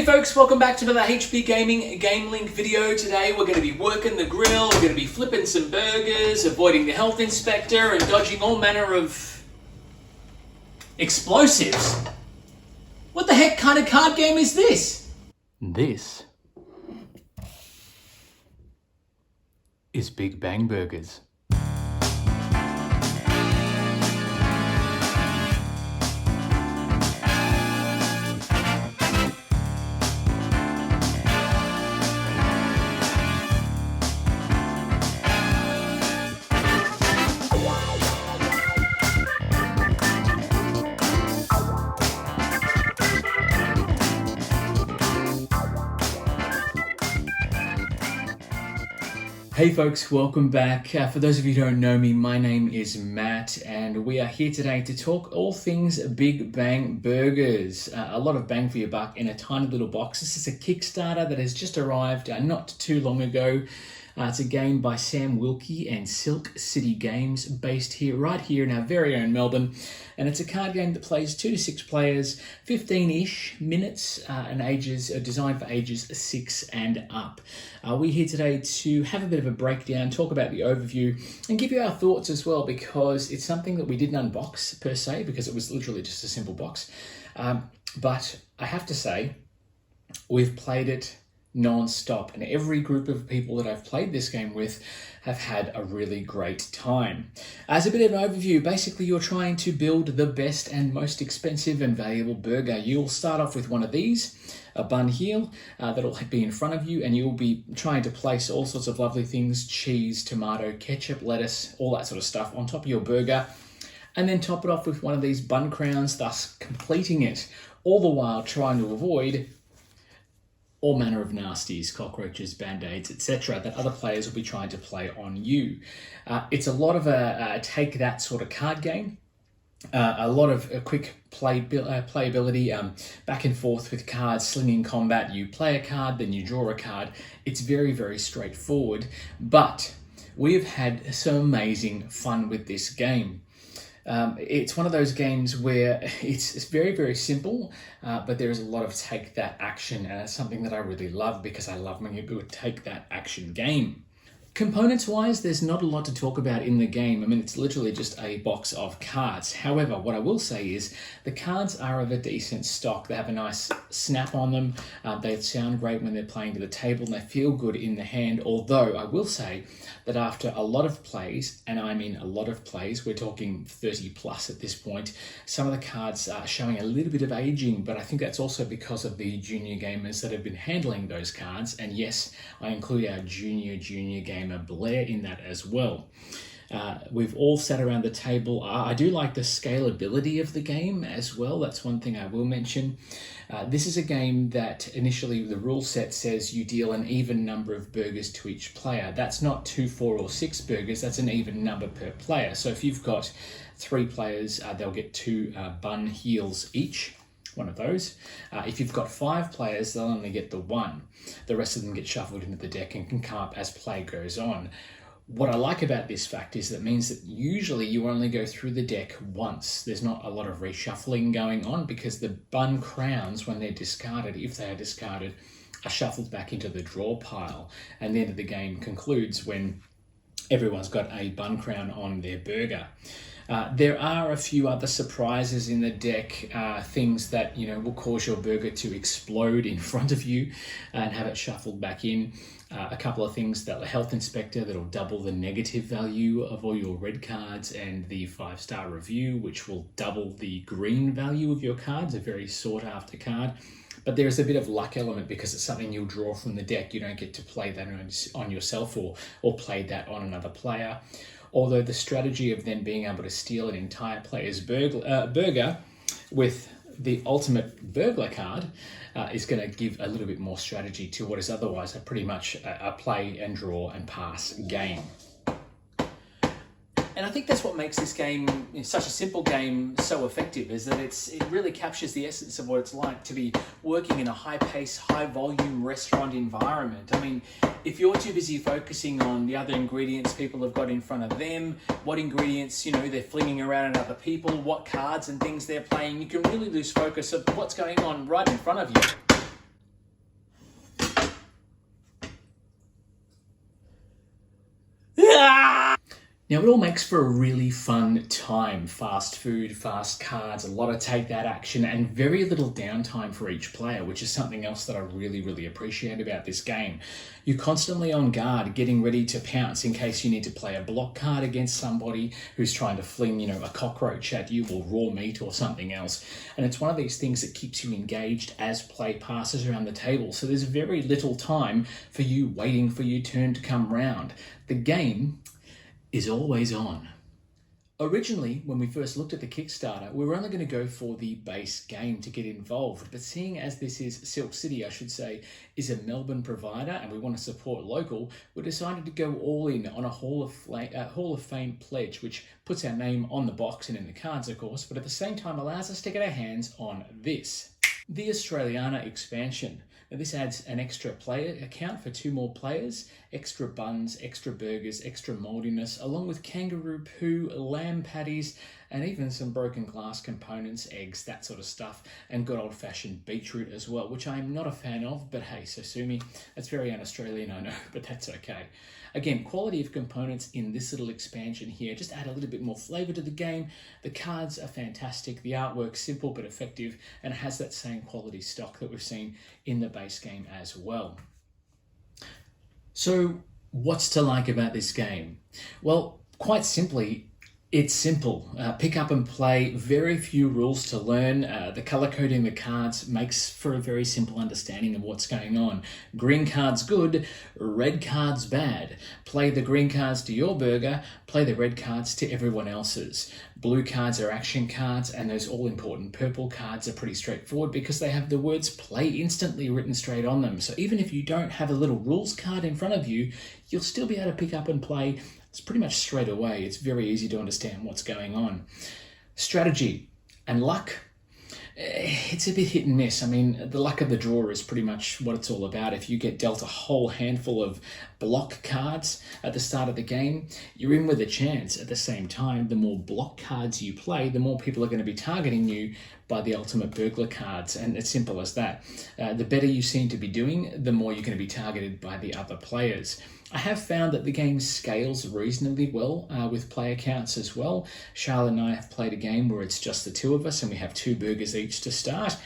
Hey folks, welcome back to another HP Gaming GameLINK video. Today we're going to be working the grill, we're going to be flipping some burgers, avoiding the health inspector and dodging all manner of explosives. What the heck kind of card game is this? This is Big Bang Burgers. Hey folks, welcome back. For those of you who don't know me, my name is Matt and we are here today to talk all things Big Bang Burgers. A lot of bang for your buck in a tiny little box. This is a Kickstarter that has just arrived not too long ago. It's a game by Sam Wilkie and Silk City Games, based right here in our very own Melbourne. And it's a card game that plays 2 to 6 players, 15-ish minutes, and ages designed for ages 6 and up. We're here today to have a bit of a breakdown, talk about the overview, and give you our thoughts as well, because it's something that we didn't unbox per se, because it was literally just a simple box. But I have to say, we've played it non-stop, and every group of people that I've played this game with have had a really great time. As a bit of an overview, basically you're trying to build the best and most expensive and valuable burger. You'll start off with one of these, a bun heel that'll be in front of you, and you'll be trying to place all sorts of lovely things, cheese, tomato, ketchup, lettuce, all that sort of stuff on top of your burger, and then top it off with one of these bun crowns, thus completing it, all the while trying to avoid all manner of nasties, cockroaches, band-aids, etc. that other players will be trying to play on you. It's a lot of a take that sort of card game. A lot of quick playability, back and forth with cards, slinging combat. You play a card, then you draw a card. It's very, very straightforward, but we have had some amazing fun with this game. It's one of those games where it's very, very simple, but there is a lot of take that action, and it's something that I really love because I love when you do a take that action game. Components wise, there's not a lot to talk about in the game. I mean, it's literally just a box of cards. However, what I will say is the cards are of a decent stock. They have a nice snap on them. They sound great when they're playing to the table, and they feel good in the hand. Although I will say that after a lot of plays, and I mean a lot of plays, we're talking 30 plus at this point, some of the cards are showing a little bit of aging, but I think that's also because of the junior gamers that have been handling those cards. And yes, I include our junior gamer Blair in that as well. We've all sat around the table. I do like the scalability of the game as well. That's one thing I will mention. This is a game that initially the rule set says you deal an even number of burgers to each player. That's not 2, 4, or 6 burgers. That's an even number per player. So if you've got 3 players, they'll get 2 bun heels each. One of those. If you've got 5 players, they'll only get the 1. The rest of them get shuffled into the deck and can come up as play goes on. What I like about this fact is that it means that usually you only go through the deck once. There's not a lot of reshuffling going on, because the bun crowns, when they're discarded, if they are discarded, are shuffled back into the draw pile. And the end of the game concludes when everyone's got a bun crown on their burger. There are a few other surprises in the deck, things that will cause your burger to explode in front of you and have it shuffled back in. A couple of things, that health inspector that'll double the negative value of all your red cards, and the 5-star review, which will double the green value of your cards, a very sought after card. But there is a bit of luck element because it's something you'll draw from the deck. You don't get to play that on yourself or play that on another player. Although the strategy of then being able to steal an entire player's burger with the ultimate burglar card is going to give a little bit more strategy to what is otherwise pretty much a play and draw and pass game. And I think that's what makes this game, such a simple game, so effective, is that it really captures the essence of what it's like to be working in a high-paced, high-volume restaurant environment. I mean, if you're too busy focusing on the other ingredients people have got in front of them, what ingredients, they're flinging around at other people, what cards and things they're playing, you can really lose focus of what's going on right in front of you. Now, it all makes for a really fun time. Fast food, fast cards, a lot of take that action, and very little downtime for each player, which is something else that I really appreciate about this game. You're constantly on guard, getting ready to pounce in case you need to play a block card against somebody who's trying to fling, a cockroach at you or raw meat or something else. And it's one of these things that keeps you engaged as play passes around the table. So there's very little time for you waiting for your turn to come round. The game is always on. Originally, when we first looked at the Kickstarter, we were only going to go for the base game to get involved, but seeing as this is Silk City, I should say, is a Melbourne provider and we want to support local, we decided to go all in on a Hall of Fame pledge, which puts our name on the box and in the cards, of course, but at the same time allows us to get our hands on this, the Australiana expansion. Now, this adds an extra player account for 2 more players, extra buns, extra burgers, extra mouldiness, along with kangaroo poo, lamb patties, and even some broken glass components, eggs, that sort of stuff, and good old-fashioned beetroot as well, which I'm not a fan of, but hey, so sue me. That's very un-Australian, I know, but that's okay. Again, quality of components in this little expansion here just add a little bit more flavour to the game. The cards are fantastic, the artwork's simple but effective, and has that same quality stock that we've seen in the base game as well. So, what's to like about this game? Well, quite simply, it's simple. Pick up and play, very few rules to learn. The color coding the cards makes for a very simple understanding of what's going on. Green cards good, red cards bad. Play the green cards to your burger, play the red cards to everyone else's. Blue cards are action cards, and those all-important purple cards are pretty straightforward because they have the words play instantly written straight on them. So even if you don't have a little rules card in front of you, you'll still be able to pick up and play. It's pretty much straight away. It's very easy to understand what's going on. Strategy and luck, it's a bit hit and miss. I mean, the luck of the draw is pretty much what it's all about. If you get dealt a whole handful of block cards at the start of the game, you're in with a chance. At the same time, the more block cards you play, the more people are going to be targeting you by the ultimate burglar cards, and it's simple as that. The better you seem to be doing, the more you're going to be targeted by the other players. I have found that the game scales reasonably well with player counts as well. Charlotte and I have played a game where it's just the 2 of us and we have 2 burgers each to start,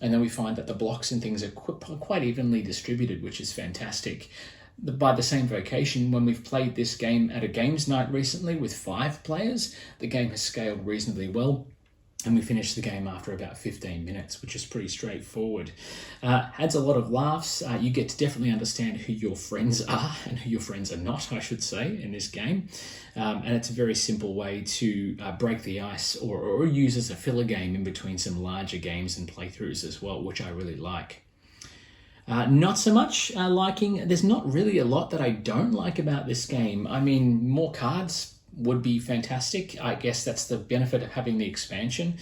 and then we find that the blocks and things are quite evenly distributed, which is fantastic. By the same vocation, when we've played this game at a games night recently with 5 players, the game has scaled reasonably well. And we finished the game after about 15 minutes, which is pretty straightforward. Adds a lot of laughs. You get to definitely understand who your friends are and who your friends are not, I should say, in this game. And it's a very simple way to break the ice or use as a filler game in between some larger games and playthroughs as well, which I really like. Not so much liking. There's not really a lot that I don't like about this game. I mean, more cards would be fantastic. I guess that's the benefit of having the expansion.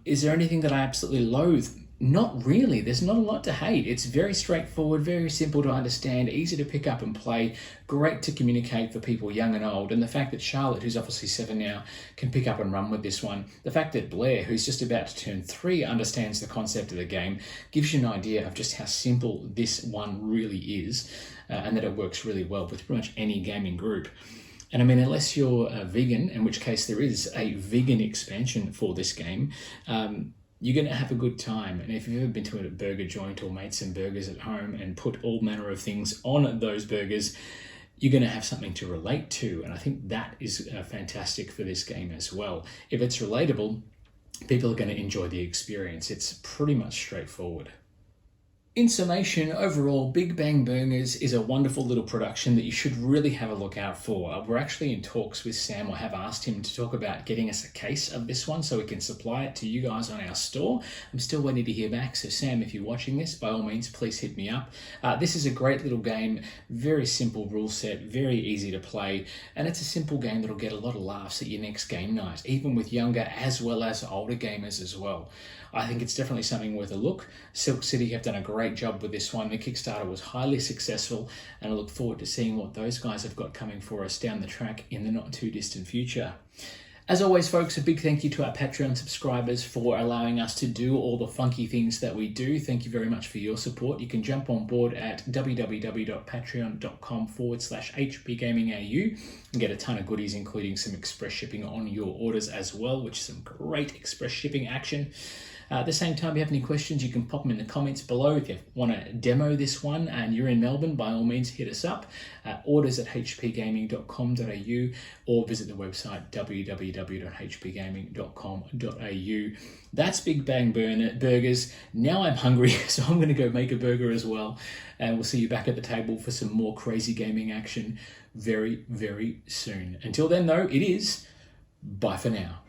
Is there anything that I absolutely loathe? Not really. There's not a lot to hate. It's very straightforward, very simple to understand, easy to pick up and play, great to communicate for people young and old. And the fact that Charlotte, who's obviously 7 now, can pick up and run with this one. The fact that Blair, who's just about to turn 3, understands the concept of the game, gives you an idea of just how simple this one really is, and that it works really well with pretty much any gaming group. And I mean, unless you're a vegan, in which case there is a vegan expansion for this game, you're going to have a good time. And if you've ever been to a burger joint or made some burgers at home and put all manner of things on those burgers, you're going to have something to relate to. And I think that is fantastic for this game as well. If it's relatable, people are going to enjoy the experience. It's pretty much straightforward. In summation, overall, Big Bang Burgers is a wonderful little production that you should really have a look out for. We're actually in talks with Sam. I have asked him to talk about getting us a case of this one so we can supply it to you guys on our store. I'm still waiting to hear back, so Sam, if you're watching this, by all means, please hit me up. This is a great little game, very simple rule set, very easy to play, and it's a simple game that'll get a lot of laughs at your next game night, even with younger as well as older gamers as well. I think it's definitely something worth a look. Silk City have done a great job with this one. The Kickstarter was highly successful, and I look forward to seeing what those guys have got coming for us down the track in the not too distant future. As always, folks, a big thank you to our Patreon subscribers for allowing us to do all the funky things that we do. Thank you very much for your support. You can jump on board at www.patreon.com/hpgamingau and get a ton of goodies, including some express shipping on your orders as well, which is some great express shipping action. At the same time, if you have any questions, you can pop them in the comments below. If you want to demo this one and you're in Melbourne, by all means, hit us up. Orders@hpgaming.com.au or visit the website www.hpgaming.com.au. That's Big Bang Burgers. Now I'm hungry, so I'm going to go make a burger as well. And we'll see you back at the table for some more crazy gaming action very, very soon. Until then, though, it is bye for now.